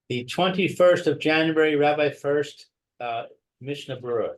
The 21st of January, Rabbi Furst, Mishna Berura.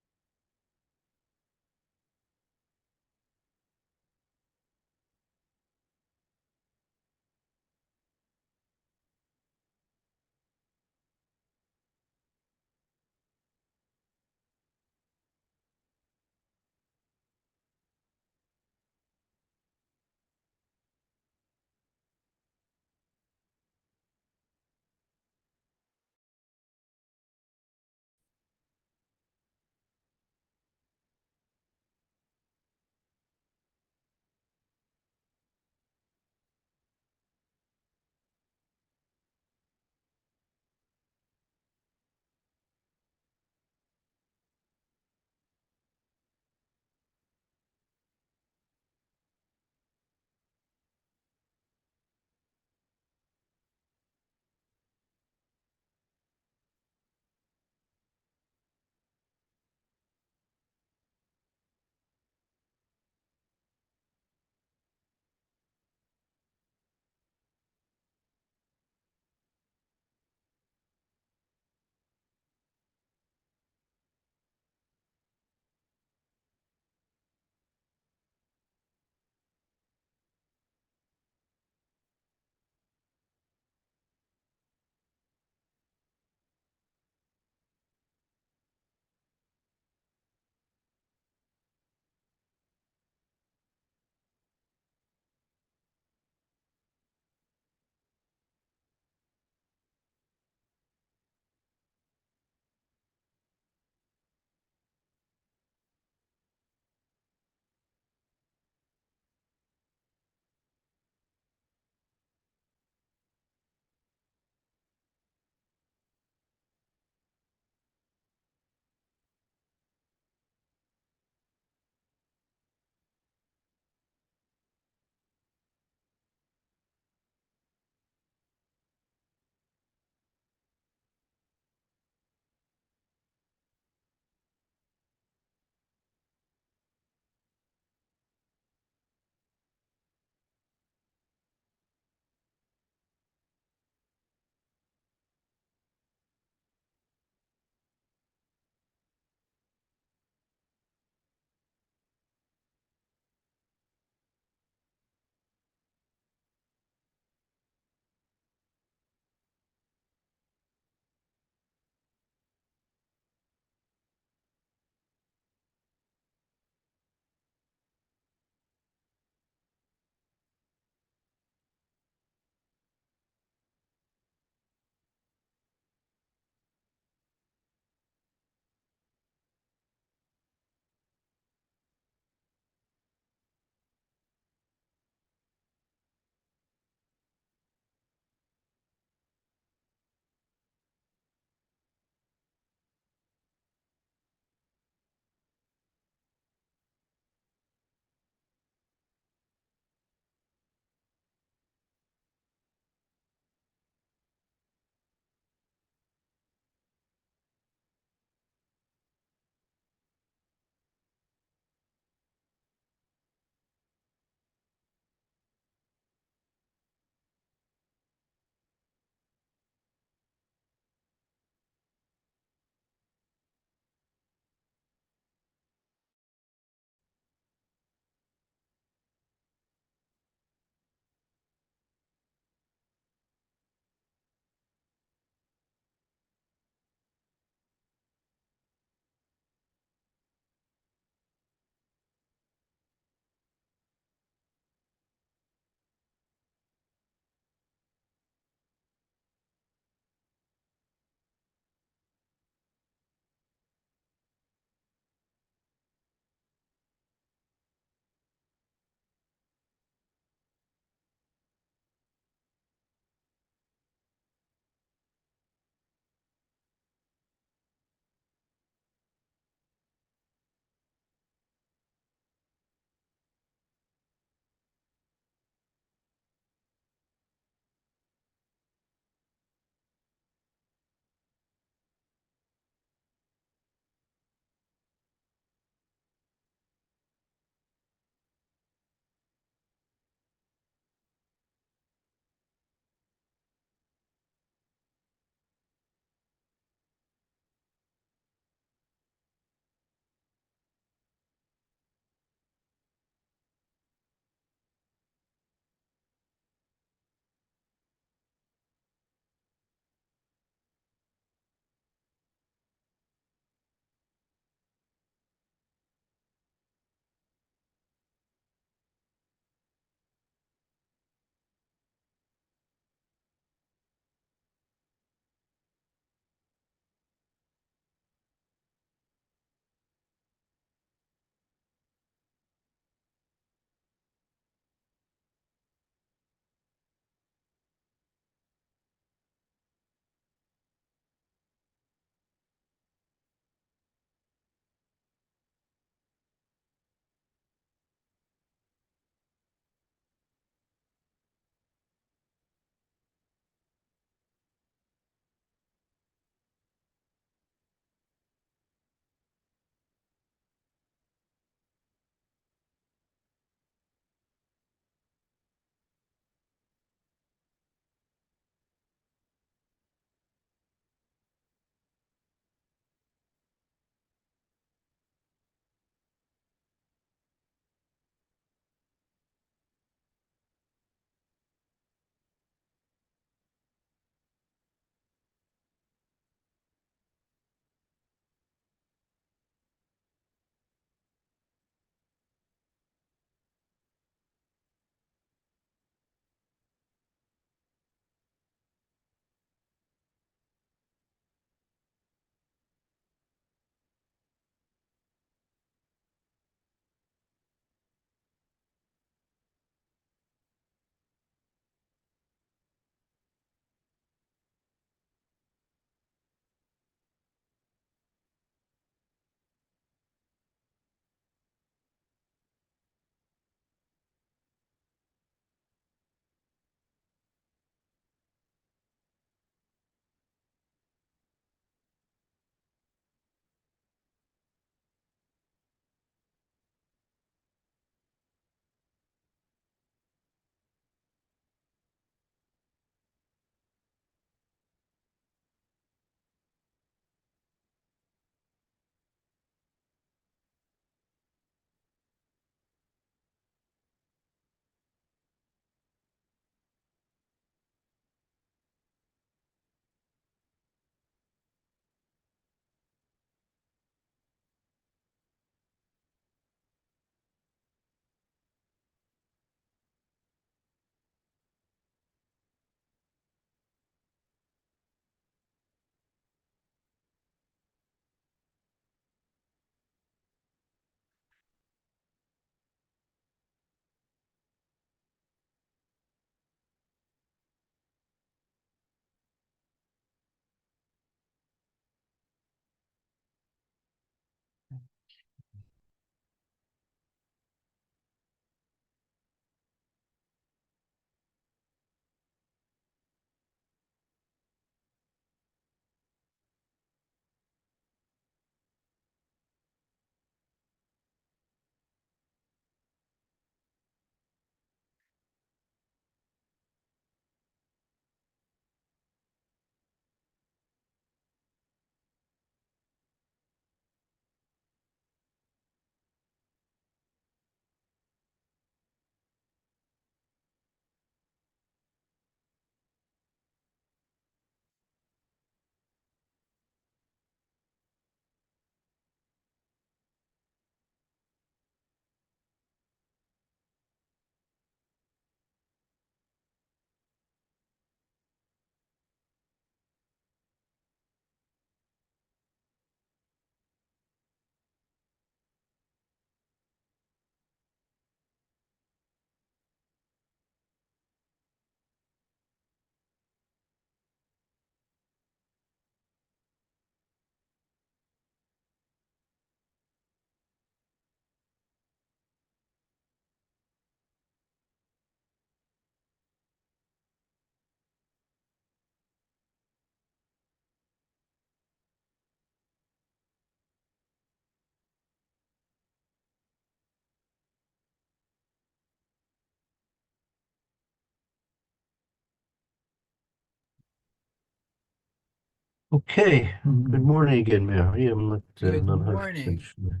Okay, good morning again, Mary. I'm Good not 100% morning. sure.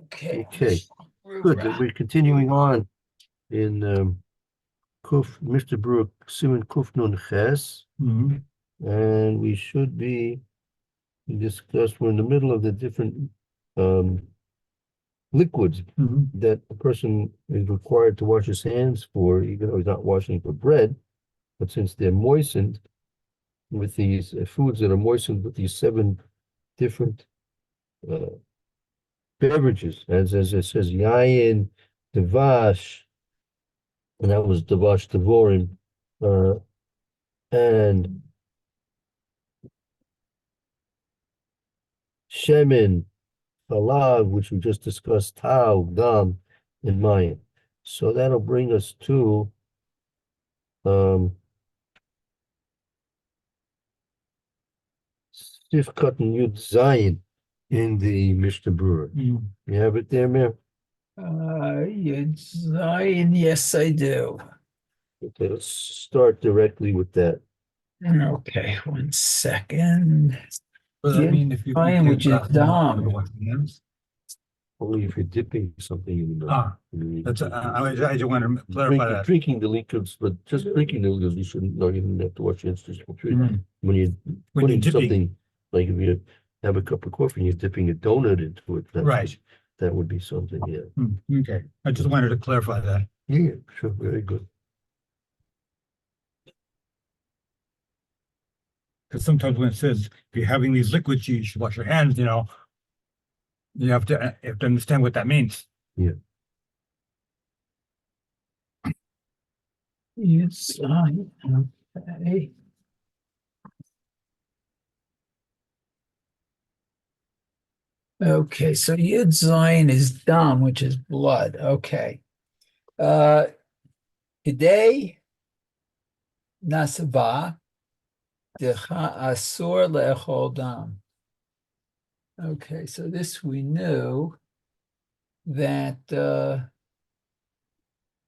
Okay, Okay, good. Berura. We're continuing on in Mr. Brook, Simon Kuf Nun Ches, and we should be discussed. We're in the middle of the different um, liquids that a person is required to wash his hands for, even though he's not washing for bread. But since they're moistened with these foods that are moistened with these seven different uh, beverages, as it says, yayin, devash, and that was devash devorim, uh, and shemen, halav, which we just discussed, tau, dam, and mayin. So that'll bring us to um, Sifkat and Yud Zayin in the Mishnah Berurah. You have it there, Mir? Zion, yes, I do. Okay, let's start directly with that. Okay, 1 second. Does that mean if you Zion, can't which is grab them Dom. to wash your hands? Only if you're dipping something in the. That's I just want to clarify that. Drinking the liquids, but just drinking the liquids, you shouldn't, no, you don't have to wash your hands just for drinking. When you're When you're putting dipping. something, like if you have a cup of coffee and you're dipping a donut into it, Right. that would be something, yeah. Okay, I just wanted to clarify that. Yeah, sure, very good. Because sometimes when it says if you're having these liquids, you should wash your hands, you have to understand what that means. Yes, Zion. Okay. Okay, so Yud Zion is Dom, which is blood. Okay. Today, Nasaba, Decha Asur Le'echol Dam. Okay, so this we knew that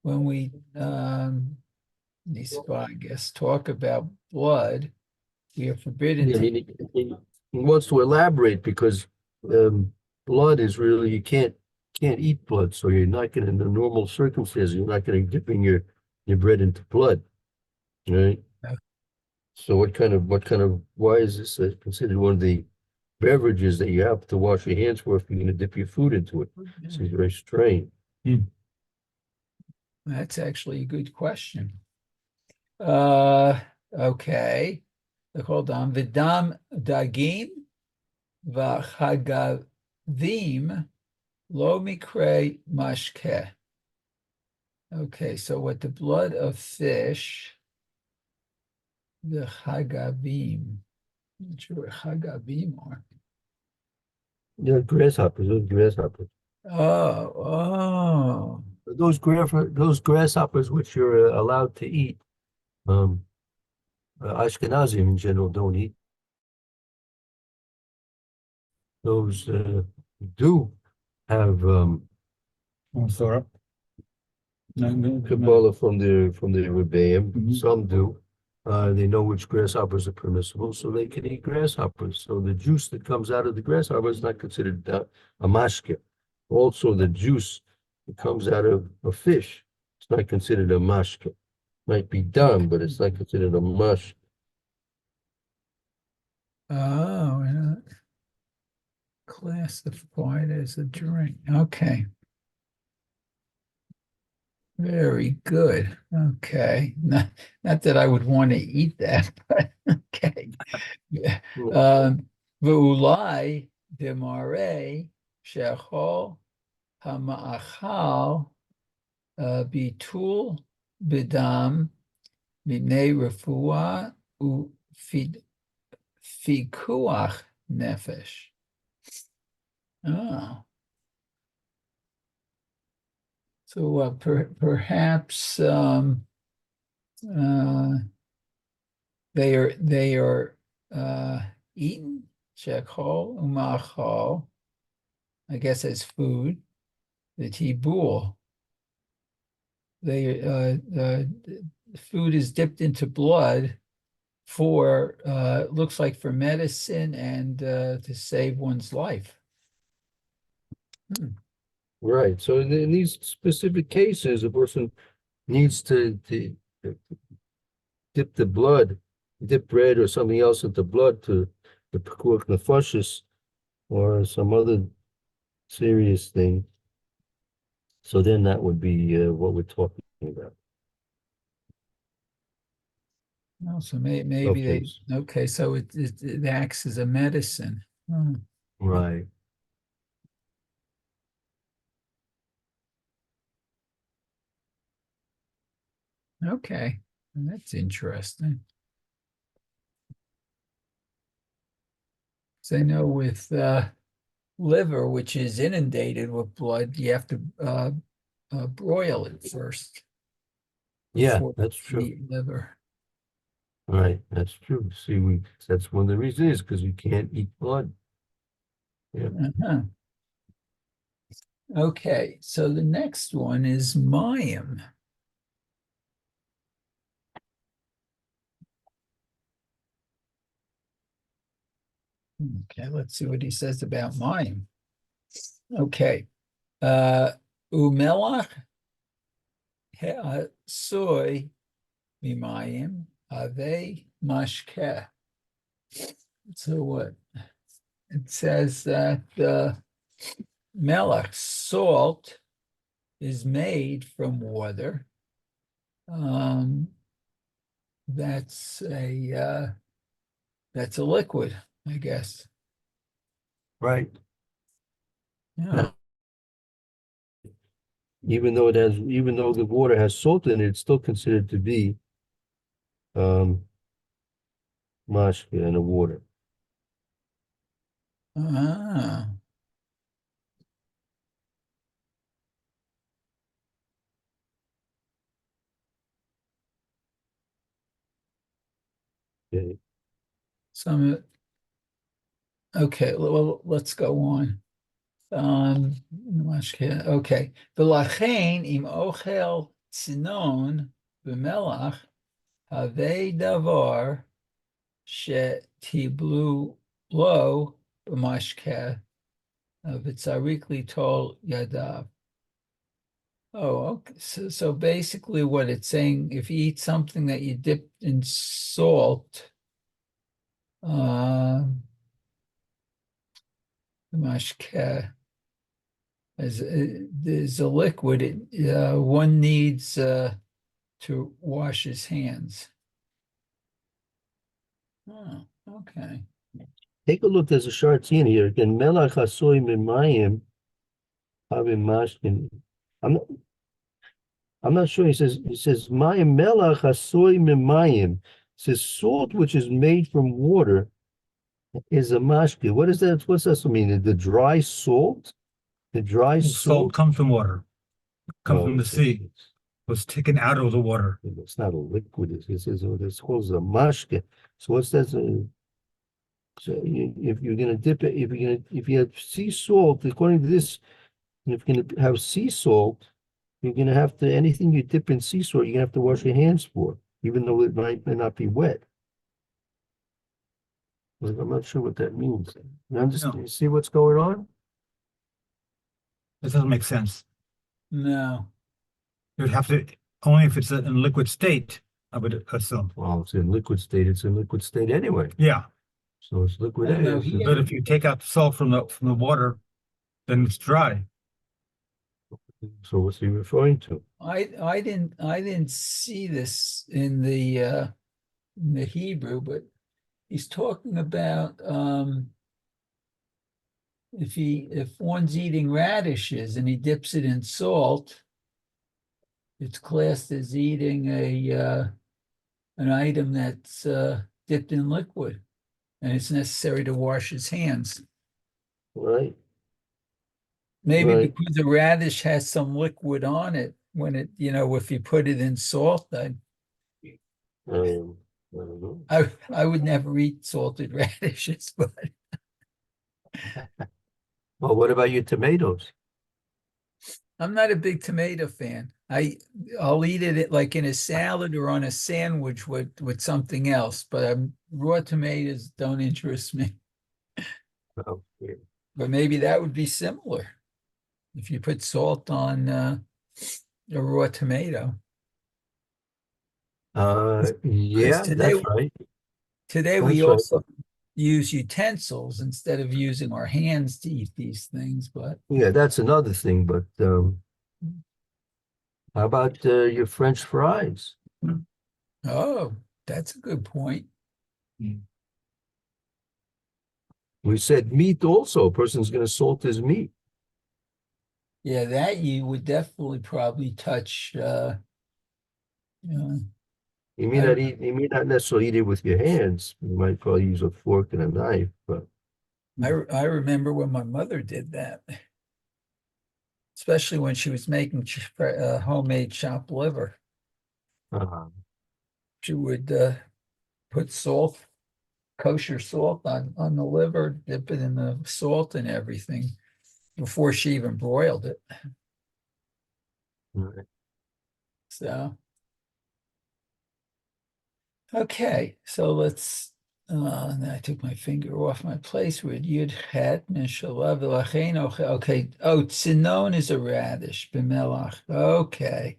when we I guess talk about blood, we are forbidden Yeah, to he wants to elaborate because blood is really, you can't eat blood, so you're not gonna, in the normal circumstances, you're not gonna dipping your bread into blood, right? So why is this considered one of the beverages that you have to wash your hands for if you're gonna dip your food into it? Seems very strange. That's actually a good question. Okay. Hold on. Vidam dagim v'chagavim lo mikre mashke. Okay, so what the blood of fish, the chagavim, I'm not sure what chagavim are. Yeah, those grasshoppers. Oh. Those grasshoppers which you're allowed to eat, um, Ashkenazim in general don't eat. Those do have Sorry. Kabbalah from the Rebbeim. Some do. They know which grasshoppers are permissible, so they can eat grasshoppers. So the juice that comes out of the grasshopper is not considered a mashke. Also, the juice that comes out of a fish, it's not considered a mashke. Might be done, but it's not considered a mash. Oh, yeah. Classified as a drink. Okay. Very good. Okay. Not that I would want to eat that, but okay. Yeah. Ve'ulai demare shechol hama'achal bitul bidam mipnei refuah ufikuach nefesh. Oh. So perhaps they are eaten, shechol umachol, I guess as food, the tibul. The food is dipped into blood for, it looks like for medicine and to save one's life. Right, so in these specific cases, a person needs to dip the blood, dip bread or something else into blood to the pekuach nefashis or some other serious thing. So then that would be what we're talking about. Oh, so maybe they, Okay. okay, so it acts as a medicine. Hmm. Right. Okay, that's interesting. So I know with liver, which is inundated with blood, you have to broil it first Yeah, before that's you true. eat liver. Right, that's true. See, that's one of the reasons is because you can't eat blood. Yeah. Uh-huh. Okay, so the next one is mayim. Okay, let's see what he says about mayim. Okay, umelach soy mimayim ave mashkeh. So what? It says that melach, salt, is made from water. That's a liquid, I guess. Right. Yeah. Even though the water has salt in it, it's still considered to be mashke in the water. Ah. Okay. Some. Okay, well, let's go on. Okay. V'lachein im ochel tzinon b'melach havei davar shetiblu lo b'mashkeh v'tzarikli tol yadav. Oh, okay. So basically what it's saying, if you eat something that you dip in salt, the mashkeh, as there's a liquid, one needs to wash his hands. Oh, okay. Take a look. There's a shartzin here again. Melach hasoy mimayim havim mashkin. I'm not sure. He says mayim melach hasoy mimayim. Says salt which is made from water is a mashke. What is that? What's that mean? The dry salt? The dry Salt salt comes from water, comes from the it's- sea, was taken out of the water. It's not a liquid. It's called a mashke. So what's that? So if you're gonna dip it, if you have sea salt, according to this, if you're gonna have sea salt, you're gonna have to anything you dip in sea salt, you're gonna have to wash your hands for, even though it might not be wet. Like, I'm not sure what that means. You see what's going on? This doesn't make sense. No. You would have to, only if it's in liquid state, I would assume. Well, it's in liquid state. It's in liquid state anyway. Yeah, So it's liquid. Oh, no, it's- but if you take out the salt from the water, then it's dry. So what's he referring to? I didn't see this in the Hebrew, but he's talking about if one's eating radishes and he dips it in salt, it's classed as eating an item that's dipped in liquid, and it's necessary to wash his hands. Right. Maybe Right. because the radish has some liquid on it when it, if you put it in salt, I don't know. I would never eat salted radishes, but Well, what about your tomatoes? I'm not a big tomato fan. I'll eat it like in a salad or on a sandwich with something else, but raw tomatoes don't interest me. Okay. But maybe that would be similar if you put salt on a raw tomato. Yeah, today- that's right. Today we That's right. also use utensils instead of using our hands to eat these things, but Yeah, that's another thing, but how about your French fries? oh, that's a good point. We said meat also. A person's going to salt his meat. Yeah, that you would definitely probably touch You may not necessarily eat it with your hands. You might probably use a fork and a knife, but I remember when my mother did that, especially when she was making homemade chopped liver. uh, She would put salt, kosher salt on the liver, dip it in the salt and everything before she even broiled it. right. So, okay, so let's. Now I took my finger off my place with Yud Het Mishalav Lachein. Okay. Oh, tzinon is a radish. B'melach. Okay.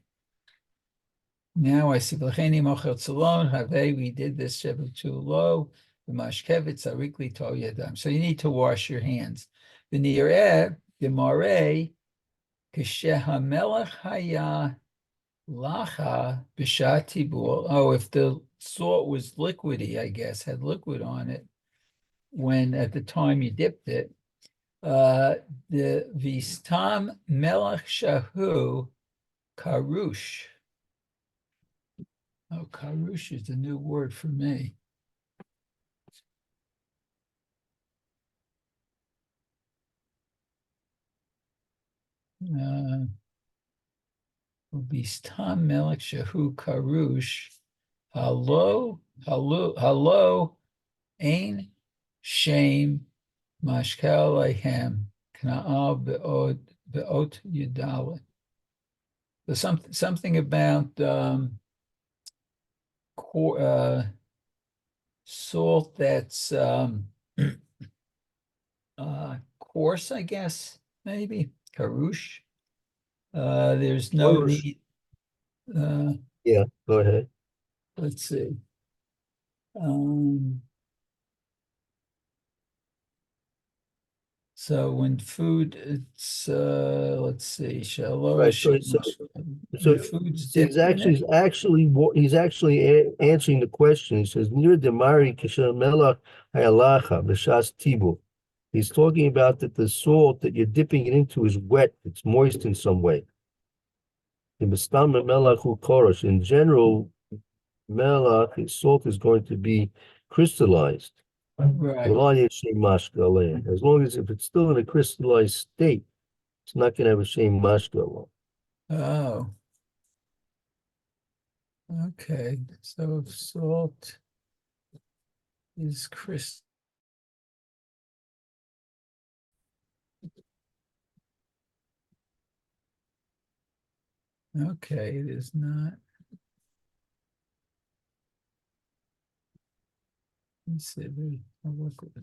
Now I see Lachein mochel tzalon. Have we did this shevet too low. The mashkevet tzarikli to yadam. So you need to wash your hands. The nireh the mare kisheha melech haya lacha b'shat tibul. Oh, if the salt was liquidy, I guess, had liquid on it when at the time you dipped it. The vistam melech shahu karush. Oh, karush is a new word for me. Vistam melech shahu karush. Hello, ain shame mashkel lehem kna'al be'ot yudalit. There's something about salt that's coarse, I guess, maybe karush. There's no Karush. need. Yeah, go ahead. Let's see. So when food, it's let's see, Right. shalosh. So Food's he's dipped in it. he's actually answering the question. He says, "Near the Mari Kishamela Hayalacha B'Shas Tibu." He's talking about that the salt that you're dipping it into is wet; it's moist in some way. In general, melach salt is going to be crystallized. Right. As long as if it's still in a crystallized state, it's not going to have a shame mashka. Oh, okay. So if salt is crystal. Okay, it is not. Let's see. I'll work with it.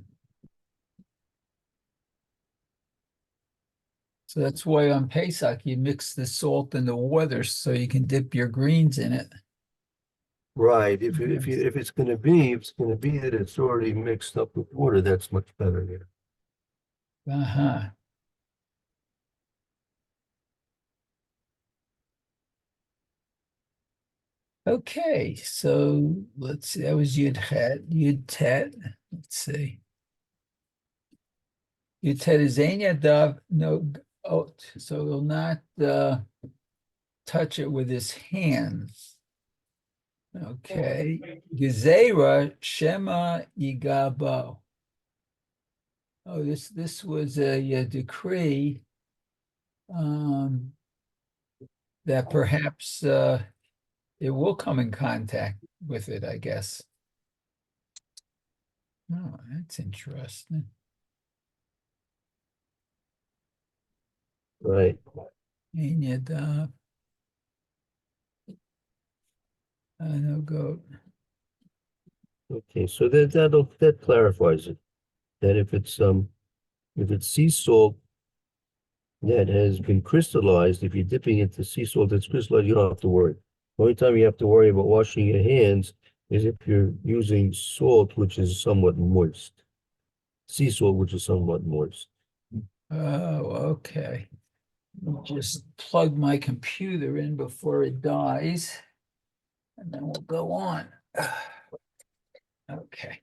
So that's why on Pesach you mix the salt in the water so you can dip your greens in it. Right. If it's going to be, that it's already mixed up with water, that's much better here. Uh-huh. Okay, so let's see. That was Yud Het. Yud Tet. Let's see. Yud Tet is Dav no oat, so he'll not touch it with his hands. Okay. Gezerah Shema Yigabo. Oh, this was a decree that perhaps it will come in contact with it, I guess. Oh, that's interesting. Right. Ein yadav. No goat. Okay, so that clarifies it. That if it's sea salt that has been crystallized, if you're dipping into sea salt that's crystallized, you don't have to worry. The only time you have to worry about washing your hands is if you're using salt which is somewhat moist. Sea salt which is somewhat moist. Oh, okay. I'll just plug my computer in before it dies, and then we'll go on. Okay.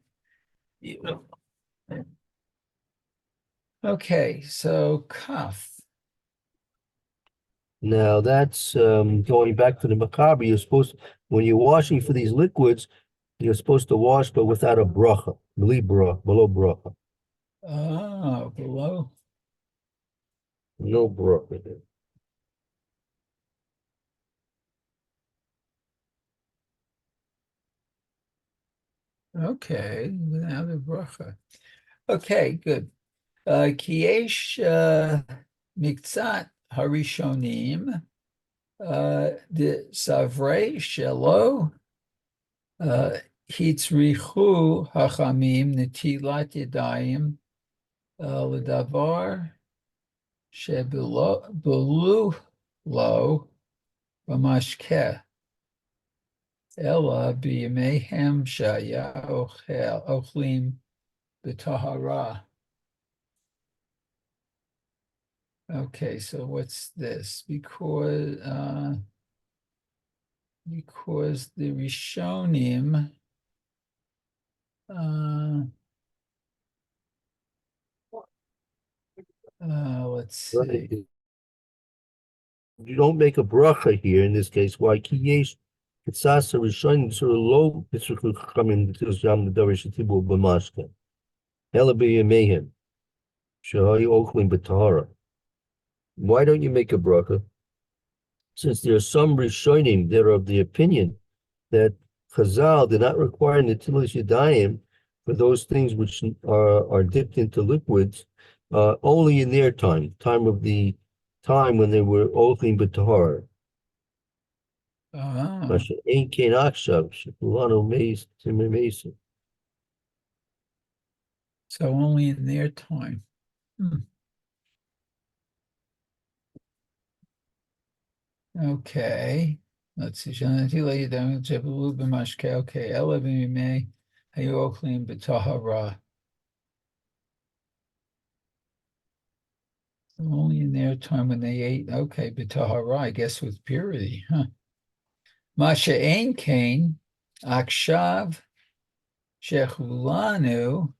Okay, so cuff. Now that's going back to the macabre. You're supposed, when you're washing for these liquids, you're supposed to wash, but without a bracha, below bracha, Oh, below. no bracha there. Okay, without a bracha. Okay, good. Kiesh miktzat harishonim the savrei shelo hitzrichu hachamim netilat yadayim ledavar shebelu lo b'mashkeh ela b'yamehem shaya ochlim b'tahara. Okay, so what's this? Because the Rishonim let's see. Right. You don't make a bracha here in this case. Why? Ki yesh kitzasa rishonim lo yitzruchu chachamim l'tilas yam l'davar shetibu b'mashke. Ela b'yamehem shehayu ochlim b'tahara. Why don't you make a bracha? Since there are some rishonim that are of the opinion that Chazal did not require netilas yadayim for those things which are dipped into liquids, only in their time when they were ochlim b'tahara. Oh, Ain't Kain Akshav, Shipulano Mace, Timmy Mason. so only in their time. Okay, let's see. Okay, Ela b'mimei hayu ochlim b'tahara. Only in their time when they ate. Okay, b'tahara, I guess with purity, huh? Masha ein kain akshav shechulanu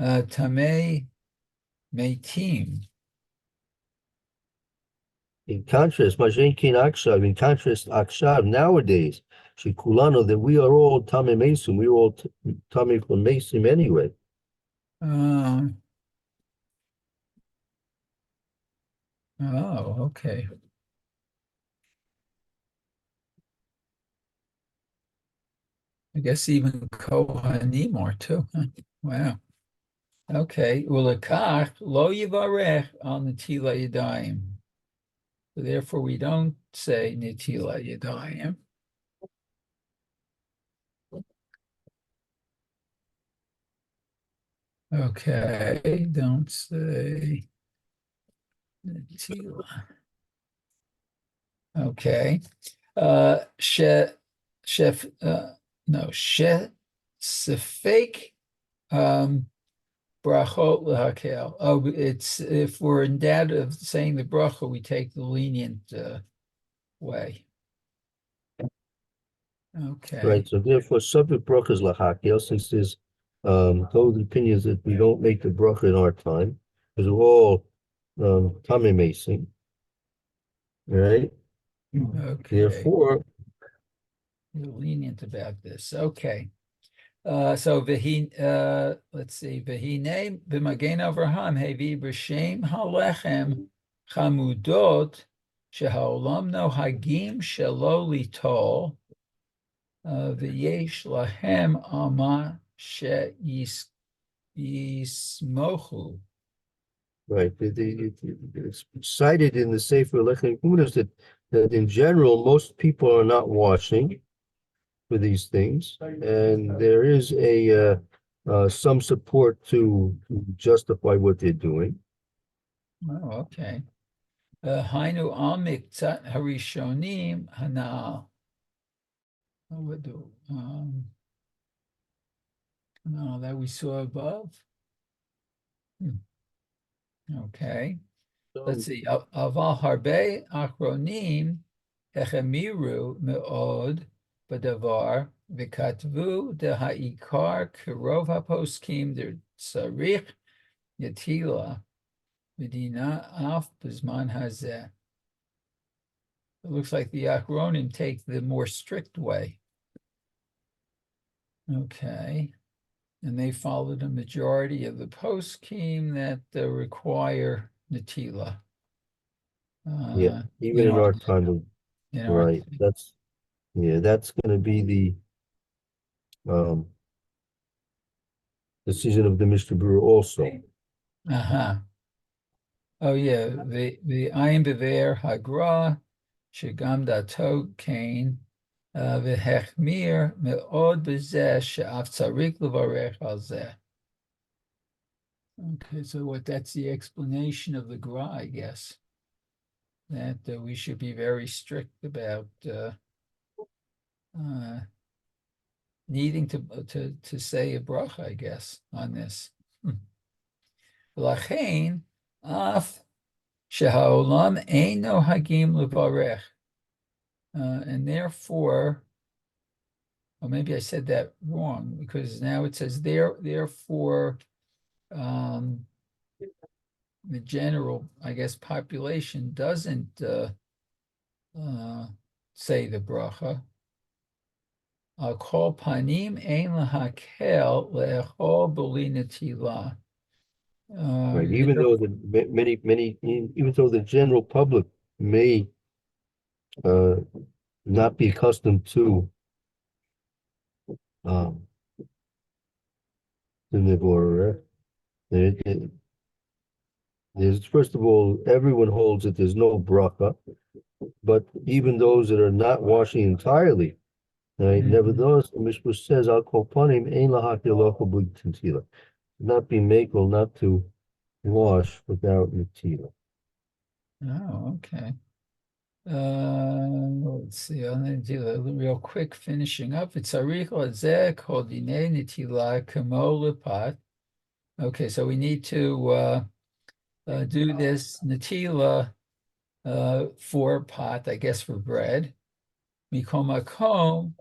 tamei meitim. In contrast, Majen Kain Akshav, in contrast, Akshav nowadays, Shikulano, that we are all Tame Mason, we are all Tame from Mason anyway. Oh, okay. I guess even Kohanim are too. Huh? Wow. Okay. Ulakach lo yivarech on Netila Yadayim. So therefore, we don't say Netila Yadayim. Okay. Don't say Netila. Okay. Sefek brachot lehakel. Oh, it's if we're in doubt of saying the bracha, we take the lenient way. Okay. Right, so therefore, subject bracha is Lahakel, since there's total opinions that we don't make the bracha in our time, because we're all Tame Mason. Right? Okay. Therefore, You're lenient about this. Okay. So Vahin, let's see, Vahine b'magen Avraham hevi b'shem halechem chamudot shehaolam no hagim shelo litol v'yesh lahem ama she'yismochu. Right, it's cited in the Sefer Lechem Kudos that in general, most people are not washing for these things, and there is some support to justify what they're doing. Oh, okay. Hainu al miktzat harishonim hanal. What do, no, that we saw above. Okay, let's see. Aval harbe achronim echemiru meod b'davar v'katvu de ha'ikar kirov haposkim der tzarich yatila medina af b'zman hazeh. It looks like the achronim take the more strict way. Okay. And they follow the majority of the poskim that require Natila. Yeah, even in our time, right, that's gonna be the decision of the Mishna Berura also. Oh yeah, the Ayin Bever Hagra Shegam Dato Kain V'Hechmir Me'od B'Zeh She'af Tzarik L'Varech Al Zeh. Okay, so that's the explanation of the Gra, I guess, that we should be very strict about needing to say a bracha, I guess, on this. Lachein af shehaolam eino hagim levarech, and therefore, or maybe I said that wrong, because now it says therefore. The general, I guess, population doesn't say the bracha. Kol panim ein lahakel le'echol b'li netila. Right, even though even though the general public may not be accustomed to the Berura, there's, first of all, everyone holds that there's no bracha, but even those that are not washing entirely, right, nevertheless, the Mishna says, "Al kol panim ein lahakil b'li netila," not be makel, not to wash without netila. Oh, okay. Let's see. I'm going to do a real quick finishing up. It's arich lazeh kol dinei netila kamo lepat. Okay, so we need to do this netila for pot, I guess, for bread. Mikol makom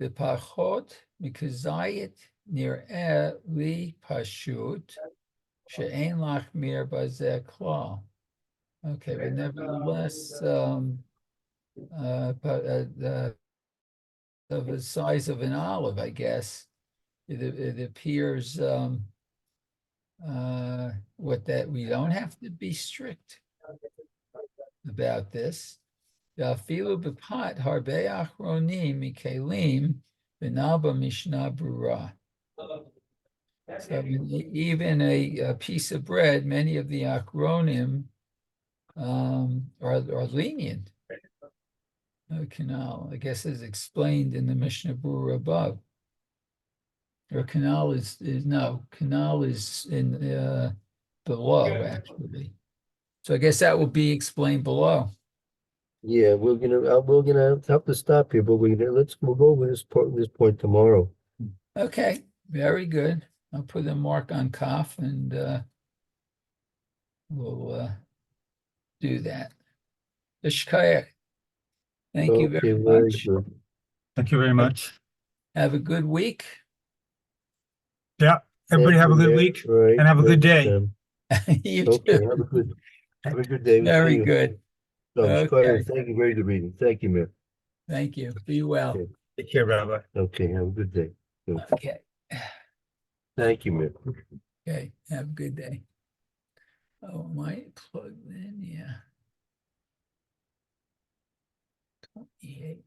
v'pachot mikazayit nir'eh li pashut she'ein lachmir bazeh klal. Okay, but nevertheless, of the size of an olive, I guess, it appears what that we don't have to be strict about this. Filu b'pat harbe achronim mikelim v'naba Mishna Berura. So even a piece of bread, many of the achronim are lenient. Canal, I guess, is explained in the Mishna Berura above. Or canal is in below, actually. So I guess that will be explained below. Yeah, we're gonna have to stop here, but we'll go over this point tomorrow. Okay, very good. I'll put a mark on Kaf and we'll do that. Ishkayach. Thank you very much. Good. Thank you very much. Have a good week. Yeah, everybody have a good week Right, and have a good day. You Okay, too. have a good day. We'll see Very you. good. So, Okay. thank you, very good reading. Thank you, Mir. Thank you. Be well. Okay. Take care, Rabbi. Okay, have a good day. Good. Okay. Thank you, Mir. Okay. Have a good day. Oh, am I plugged in? Yeah. 28.